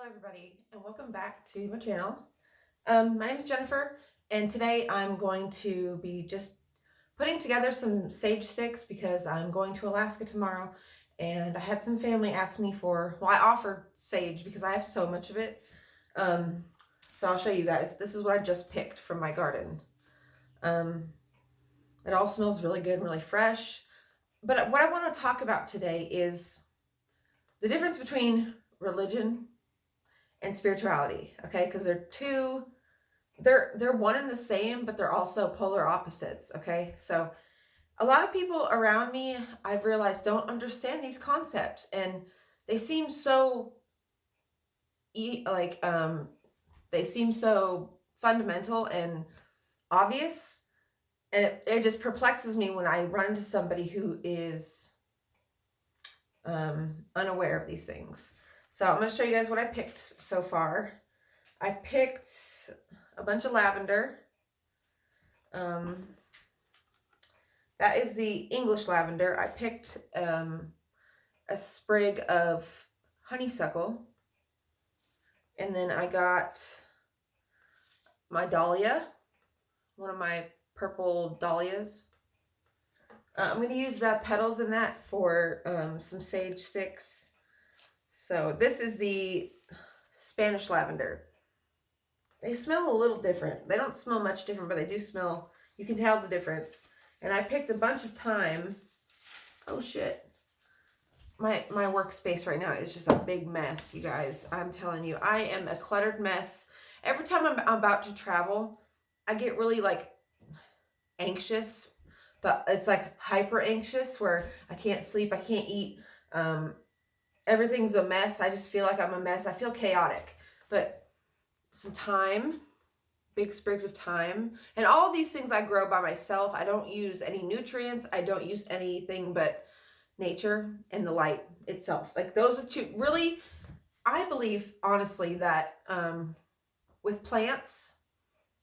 Hello everybody and welcome back to my channel. My name is Jennifer and today I'm going to be just putting together some sage sticks because I'm going to Alaska tomorrow and I had some family ask me I offered sage because I have so much of it. So I'll show you guys. This is what I just picked from my garden. It all smells really good and really fresh. But what I want to talk about today is the difference between religion and spirituality, okay? Because they're one and the same, but they're also polar opposites, okay? So a lot of people around me, I've realized, don't understand these concepts, and they seem so like they seem so fundamental and obvious, and it just perplexes me when I run into somebody who is unaware of these things. So I'm going to show you guys what I picked so far. I picked a bunch of lavender. That is the English lavender. I picked a sprig of honeysuckle. And then I got my dahlia, one of my purple dahlias. I'm going to use the petals in that for some sage sticks. So this is the Spanish lavender. They smell a little different. They don't smell much different, but they do smell, you can tell the difference. And I picked a bunch of thyme. Oh shit. My workspace right now is just a big mess, you guys. I'm telling you, I am a cluttered mess. Every time I'm about to travel, I get really like anxious, but it's like hyper anxious where I can't sleep, I can't eat. Everything's a mess. I just feel like I'm a mess. I feel chaotic. But some thyme, big sprigs of thyme, and all of these things I grow by myself. I don't use any nutrients. I don't use anything but nature and the light itself. Like those are two. Really, I believe honestly that with plants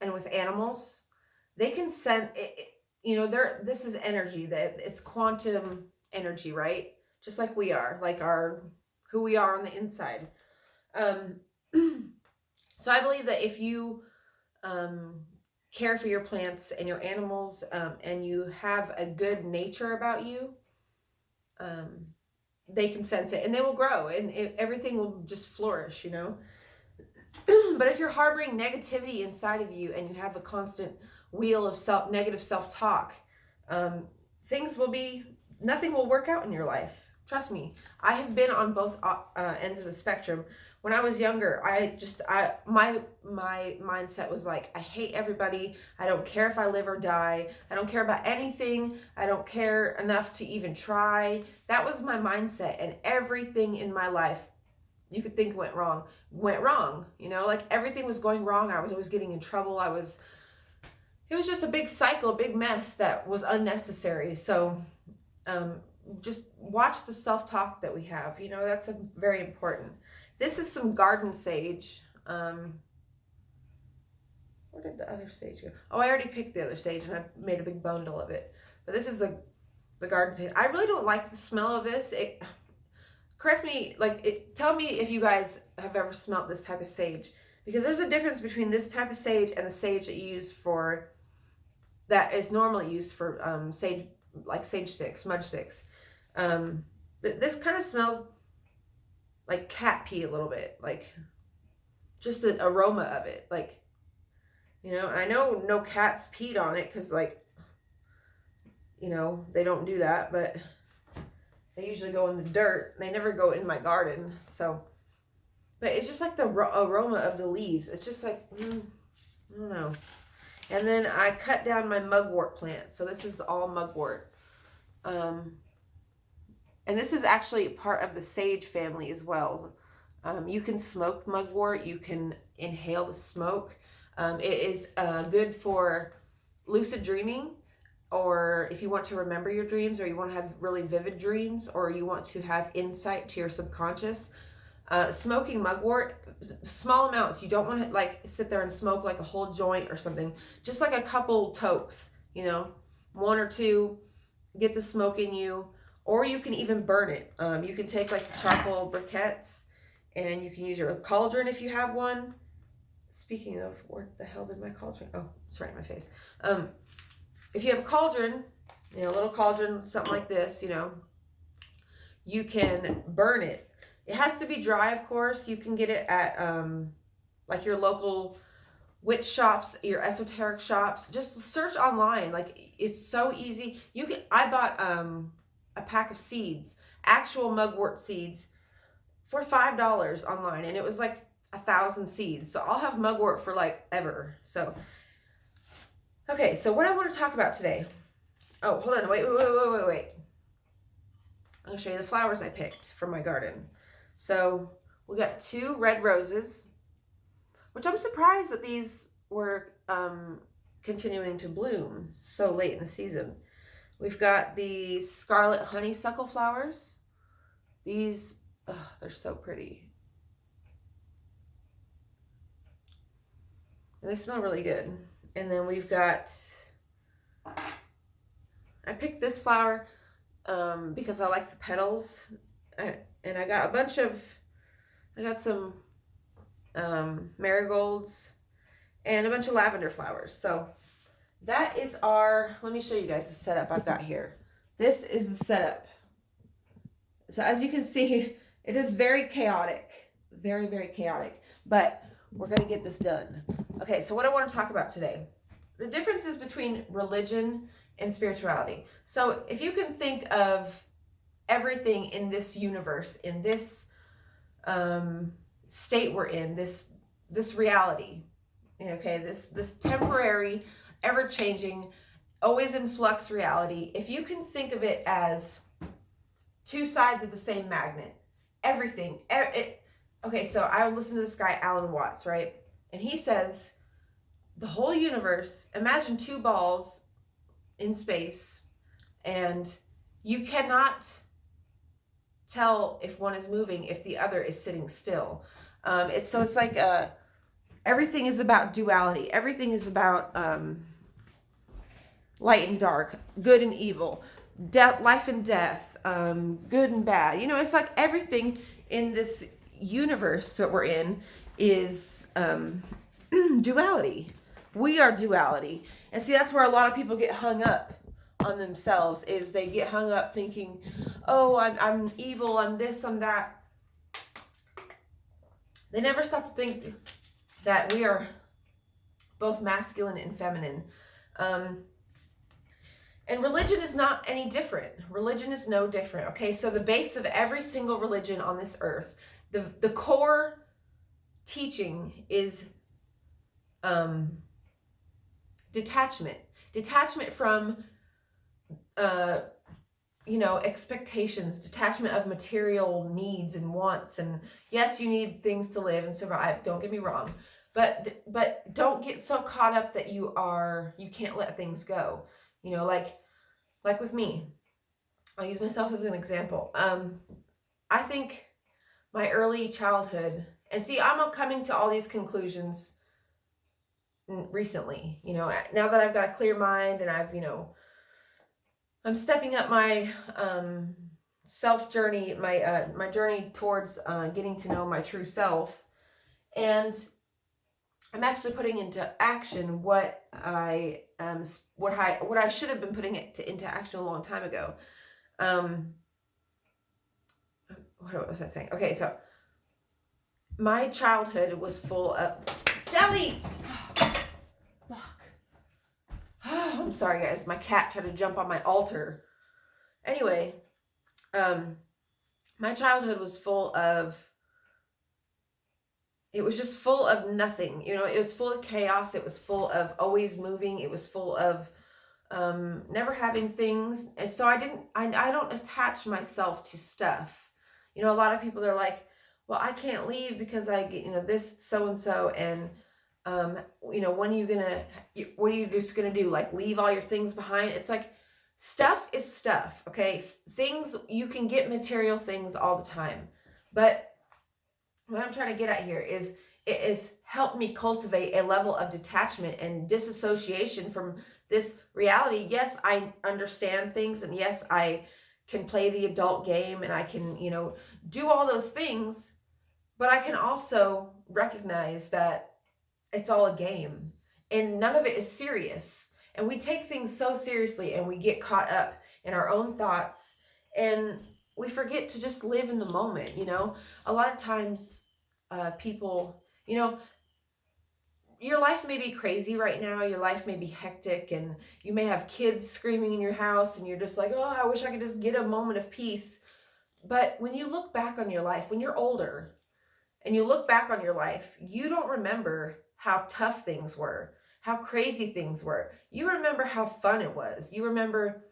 and with animals, they can send it, you know, this is energy, that it's quantum energy, right? Just like we are, like who we are on the inside. So I believe that if you care for your plants and your animals, and you have a good nature about you, they can sense it and they will grow, and everything will just flourish, you know. But if you're harboring negativity inside of you and you have a constant wheel of negative self-talk, nothing will work out in your life. Trust me, I have been on both ends of the spectrum. When I was younger, my mindset was like, I hate everybody. I don't care if I live or die. I don't care about anything. I don't care enough to even try. That was my mindset, and everything in my life you could think went wrong, you know, like everything was going wrong. I was always getting in trouble. It was just a big cycle, a big mess that was unnecessary. So just watch the self-talk that we have, you know, that's very important. This is some garden sage. Where did the other sage go? Oh, I already picked the other sage and I made a big bundle of it. But this is the garden sage. I really don't like the smell of this. Correct me, tell me if you guys have ever smelled this type of sage, because there's a difference between this type of sage and the sage that you use that is normally used for sage, like sage sticks, smudge sticks. But this kind of smells like cat pee a little bit, like just the aroma of it, like, you know. I know no cats peed on it because, like, you know, they don't do that, but they usually go in the dirt. They never go in my garden. So, but it's just like the aroma of the leaves. It's just like, I don't know. And then I cut down my mugwort plant. So this is all mugwort. And this is actually part of the sage family as well. You can smoke mugwort. You can inhale the smoke. It is good for lucid dreaming, or if you want to remember your dreams, or you want to have really vivid dreams, or you want to have insight to your subconscious. Smoking mugwort, small amounts. You don't want to like sit there and smoke like a whole joint or something. Just like a couple tokes, you know, one or two, get the smoke in you. Or you can even burn it. You can take like charcoal briquettes And you can use your cauldron if you have one. Speaking of, where the hell did my cauldron? Oh, it's right in my face. If you have a cauldron, a little cauldron, something like this, you can burn it. It has to be dry, of course. You can get it at like your local witch shops, your esoteric shops. Just search online. Like, it's so easy. I bought a pack of seeds, actual mugwort seeds, for $5 online, and it was like 1,000 seeds. So I'll have mugwort for like ever. So okay, so what I want to talk about today. Oh, hold on, wait. I'm gonna show you the flowers I picked from my garden. So we got 2 red roses, which I'm surprised that these were continuing to bloom so late in the season. We've got the scarlet honeysuckle flowers. These, they're so pretty. And they smell really good. And then we've got, I picked this flower because I like the petals. And I got some marigolds and a bunch of lavender flowers. So that is let me show you guys the setup I've got here. This is the setup. So as you can see, it is very chaotic, very, very chaotic, but we're going to get this done. Okay, so what I want to talk about today, the differences between religion and spirituality. So if you can think of everything in this universe, in this state we're in, this reality, okay, this temporary, ever-changing, always in flux reality, if you can think of it as 2 sides of the same magnet, everything, okay, so I listen to this guy, Alan Watts, right? And he says the whole universe, imagine 2 balls in space, and you cannot tell if one is moving if the other is sitting still. It's like everything is about duality. Everything is about light and dark, good and evil, life and death, good and bad. It's like everything in this universe that we're in is duality. We are duality. And see, that's where a lot of people get hung up on themselves, is they get hung up thinking, oh, I'm evil, I'm this, I'm that. They never stop to think that we are both masculine and feminine. And religion is not any different. Religion is no different. Okay, so the base of every single religion on this earth, the core teaching is detachment. Detachment from expectations, detachment of material needs and wants. And yes, you need things to live and survive, don't get me wrong, but don't get so caught up that you can't let things go. Like with me, I'll use myself as an example. I think my early childhood, and see, I'm coming to all these conclusions recently, now that I've got a clear mind, and I'm stepping up my self journey, my journey towards getting to know my true self, and I'm actually putting into action what I should have been putting into action a long time ago. What was I saying? Okay, so my childhood was full of jelly. Fuck. I'm sorry, guys. My cat tried to jump on my altar. Anyway, my childhood was it was just full of nothing. It was full of chaos. It was full of always moving. It was full of never having things. And so I don't attach myself to stuff. A lot of people are like, well, I can't leave because I get, this so-and-so. And, when what are you just going to do? Like, leave all your things behind? It's like, stuff is stuff. Okay. Things, you can get material things all the time, but what I'm trying to get at here is it has helped me cultivate a level of detachment and disassociation from this reality. Yes, I understand things, and yes, I can play the adult game, and I can, do all those things, But I can also recognize that it's all a game and none of it is serious. And we take things so seriously and we get caught up in our own thoughts and we forget to just live in the moment, you know? A lot of times, people, you know, your life may be crazy right now, your life may be hectic, and you may have kids screaming in your house, and you're just like, oh, I wish I could just get a moment of peace. But when you look back on your life, when you're older, and you look back on your life, you don't remember how tough things were, how crazy things were. You remember how fun it was. You remember,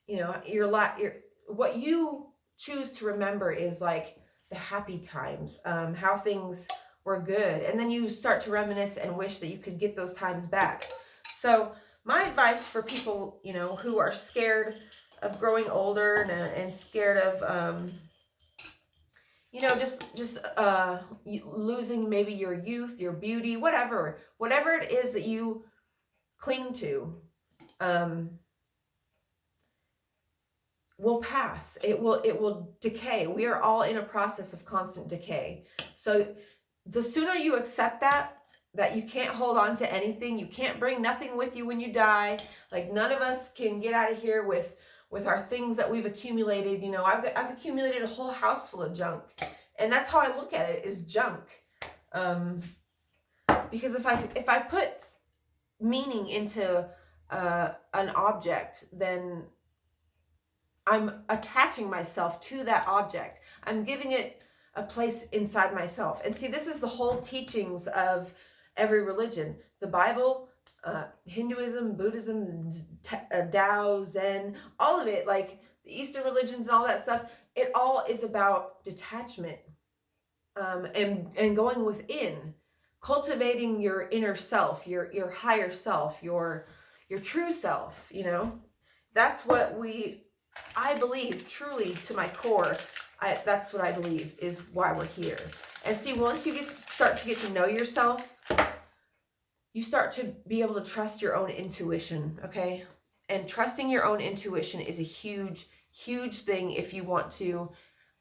you know, what you choose to remember is like the happy times, how things were good. And then you start to reminisce and wish that you could get those times back. So my advice for people, you know, who are scared of growing older and scared of, you know, just losing maybe your youth, your beauty, whatever it is that you cling to, will pass. It will decay. We are all in a process of constant decay. So the sooner you accept that you can't hold on to anything, you can't bring nothing with you when you die. Like none of us can get out of here with our things that we've accumulated. You know, I've accumulated a whole house full of junk, and that's how I look at it, is junk. Because if I put meaning into an object, then I'm attaching myself to that object. I'm giving it a place inside myself. And see, this is the whole teachings of every religion. The Bible, Hinduism, Buddhism, Tao, Zen, all of it, like the Eastern religions and all that stuff, it all is about detachment, and going within, cultivating your inner self, your higher self, your true self, you know. That's what I believe, truly to my core, that's what I believe is why we're here. And see, once you start to get to know yourself, you start to be able to trust your own intuition, okay? And trusting your own intuition is a huge, huge thing if you want to,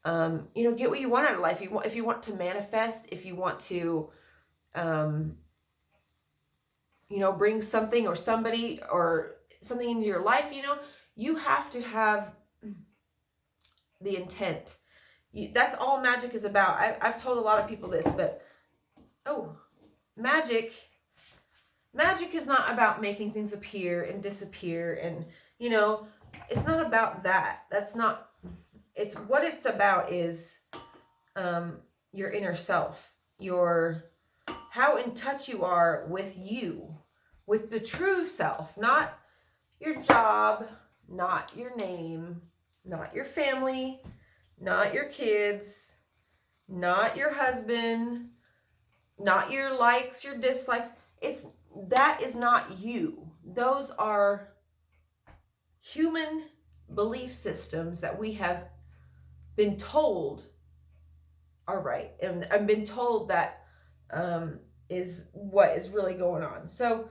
you know, get what you want out of life. If you want to manifest, if you want to, you know, bring something or somebody or something into your life, you know, you have to have the intent. That's all magic is about. I've told a lot of people this, but magic is not about making things appear and disappear, and you know, it's not about that. That's not. It's what it's about is your inner self, how in touch you are with you, with the true self, not your job, not your name, not your family, not your kids, not your husband, not your likes, your dislikes. That is not you. Those are human belief systems that we have been told are right, and I've been told that is what is really going on. So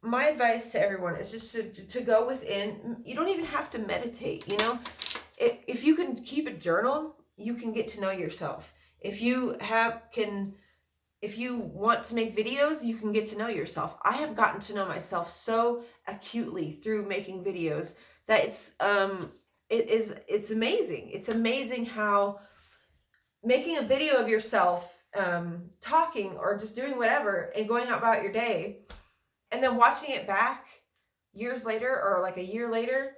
my advice to everyone is just to go within. You don't even have to meditate, you know. If you can keep a journal, you can get to know yourself. If you want to make videos, you can get to know yourself. I have gotten to know myself so acutely through making videos that it's amazing. It's amazing how making a video of yourself talking or just doing whatever and going about your day, and then watching it back years later or like a year later,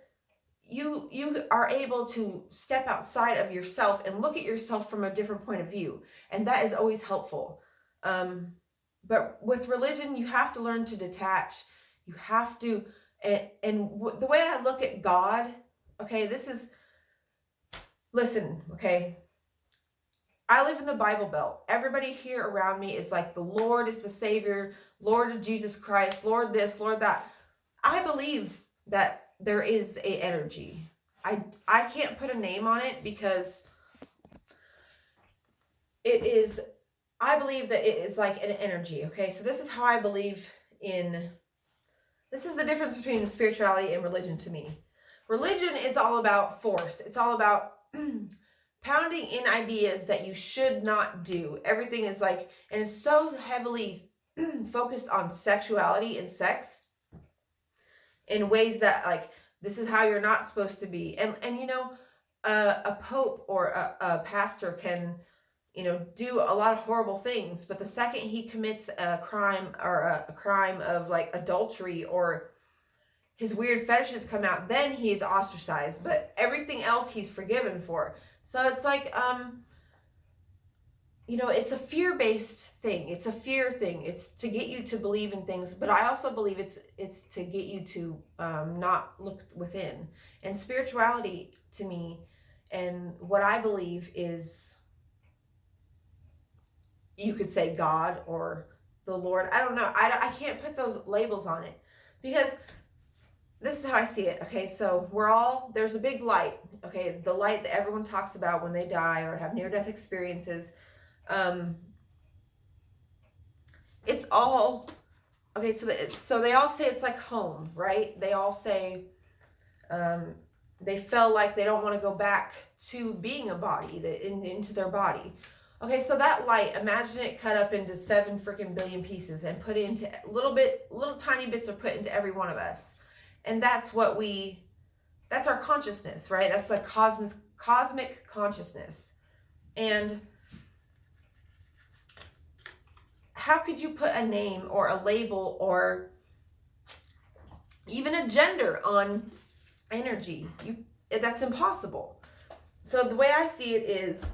you are able to step outside of yourself and look at yourself from a different point of view. And that is always helpful. But with religion, you have to learn to detach. You have to, the way I look at God, okay, listen, okay, I live in the Bible Belt. Everybody here around me is like, the Lord is the Savior, Lord of Jesus Christ, Lord this, Lord that. I believe that there is a energy. I can't put a name on it because I believe that it is like an energy, okay? So this is how I believe this is the difference between spirituality and religion to me. Religion is all about force. It's all about pounding in ideas that you should not do. Everything is like, and it's so heavily focused on sexuality and sex in ways that, like, this is how you're not supposed to be. And you know, a pope or a pastor can, you know, do a lot of horrible things, but the second he commits a crime, or a crime of like adultery, or his weird fetishes come out, then he's ostracized, but everything else he's forgiven for. So it's like, you know, it's a fear-based thing. It's a fear thing. It's to get you to believe in things, but I also believe it's to get you to not look within. And spirituality, to me, and what I believe is, you could say God or the Lord. I don't know. I can't put those labels on it, because this is how I see it. Okay, so there's a big light. Okay, the light that everyone talks about when they die or have near-death experiences. It's all okay. So they all say it's like home, right? They all say they feel like they don't want to go back to being a body, into their body. Okay, so that light, imagine it cut up into 7 freaking billion pieces and put into little tiny bits are put into every one of us. And that's our consciousness, right? That's like cosmic consciousness. And how could you put a name or a label or even a gender on energy? That's impossible. So the way I see it is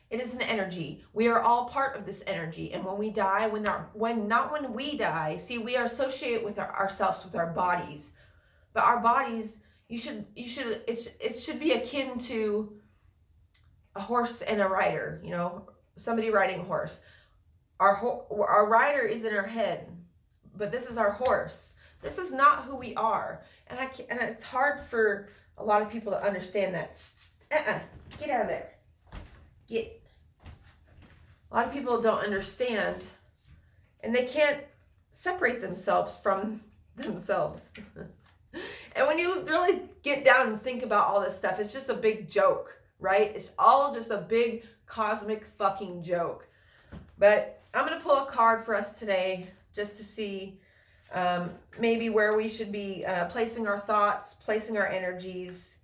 an energy. We are all part of this energy, and when we die, when we die, see, we are associated with ourselves with our bodies, but our bodies, it should be akin to a horse and a rider. You know, somebody riding a horse. Our rider is in our head, but this is our horse. This is not who we are, and it's hard for a lot of people to understand that. Get out of there. A lot of people don't understand, and they can't separate themselves from themselves. And when you really get down and think about all this stuff, it's just a big joke, right? It's all just a big cosmic fucking joke. But I'm going to pull a card for us today just to see maybe where we should be placing our thoughts, placing our energies,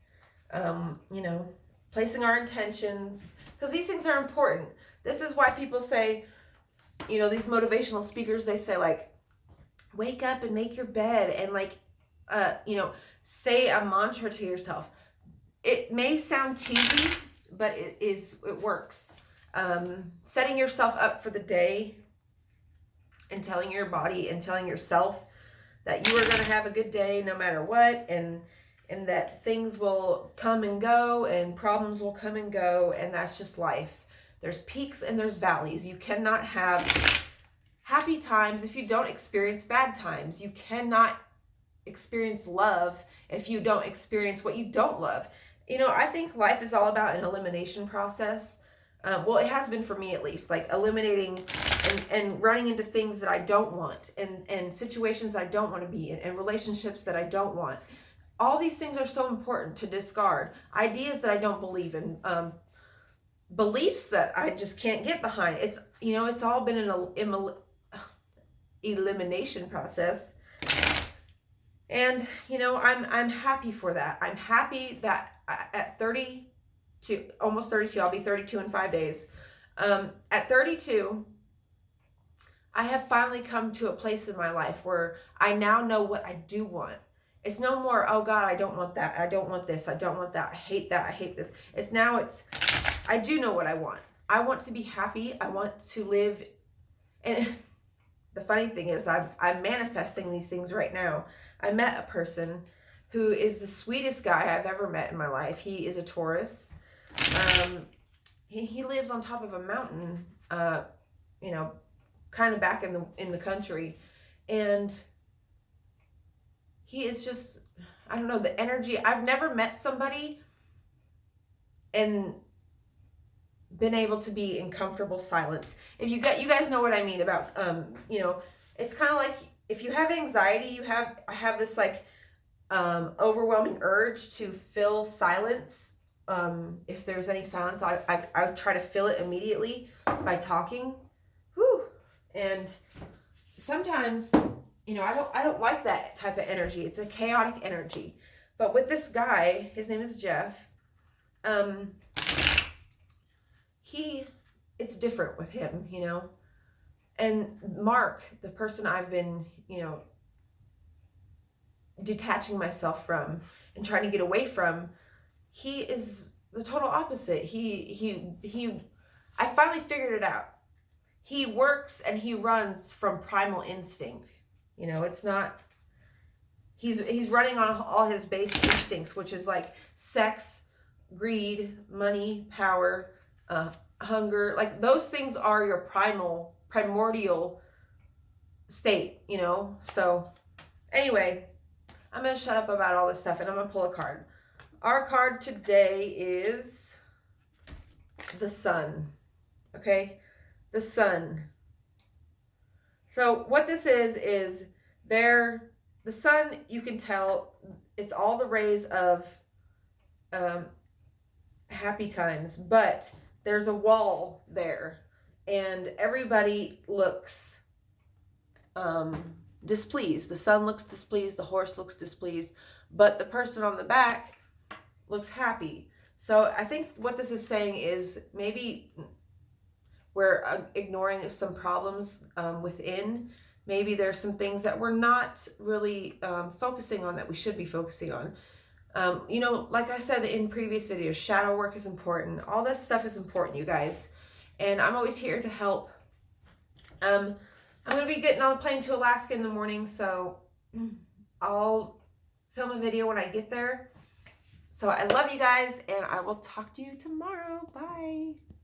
you know, placing our intentions, because these things are important. This is why people say, you know, these motivational speakers, they say, like, wake up and make your bed, and like, you know, say a mantra to yourself. It may sound cheesy, but it works. Setting yourself up for the day and telling your body and telling yourself that you are going to have a good day no matter what, and that things will come and go and problems will come and go, and that's just life. There's peaks and there's valleys. You cannot have happy times if you don't experience bad times. You cannot experience love if you don't experience what you don't love. You know, I think life is all about an elimination process. Well, it has been for me, at least, like eliminating and running into things that I don't want, and situations I don't want to be in, and relationships that I don't want. All these things are so important to discard. Ideas that I don't believe in, beliefs that I just can't get behind. It's, you know, it's all been an elimination process. And, you know, I'm happy for that. I'm happy that at 32, almost 32, I'll be 32 in 5 days. At 32, I have finally come to a place in my life where I now know what I do want. It's no more, oh God, I don't want that. I don't want this. I don't want that. I hate that. I hate this. I do know what I want. I want to be happy. I want to live. And the funny thing is, I'm manifesting these things right now. I met a person who is the sweetest guy I've ever met in my life. He is a Taurus. He lives on top of a mountain, you know, kind of back in the country. And he is just, I don't know, the energy. I've never met somebody and been able to be in comfortable silence. If you guys know what I mean about, you know, it's kind of like if you have anxiety, I have this like overwhelming urge to fill silence if there's any silence, I try to fill it immediately by talking. Whew. And sometimes, you know, I don't like that type of energy. It's a chaotic energy. But with this guy, his name is Jeff. It's different with him, you know. And Mark, the person I've been, you know, detaching myself from and trying to get away from, he is the total opposite. I finally figured it out. He works and he runs from primal instinct. You know, it's not, he's running on all his base instincts, which is like sex, greed, money, power, hunger. Like those things are your primordial state, you know. So anyway, I'm going to shut up about all this stuff and I'm going to pull a card. Our card today is the Sun. Okay? The Sun. So what this is the sun, you can tell it's all the rays of happy times, but there's a wall there and everybody looks displeased. The sun looks displeased, the horse looks displeased, but the person on the back looks happy. So I think what this is saying is maybe we're ignoring some problems within. Maybe there's some things that we're not really focusing on that we should be focusing on. You know, like I said in previous videos, shadow work is important. All this stuff is important, you guys. And I'm always here to help. I'm going to be getting on a plane to Alaska in the morning, so I'll film a video when I get there. So I love you guys, and I will talk to you tomorrow. Bye.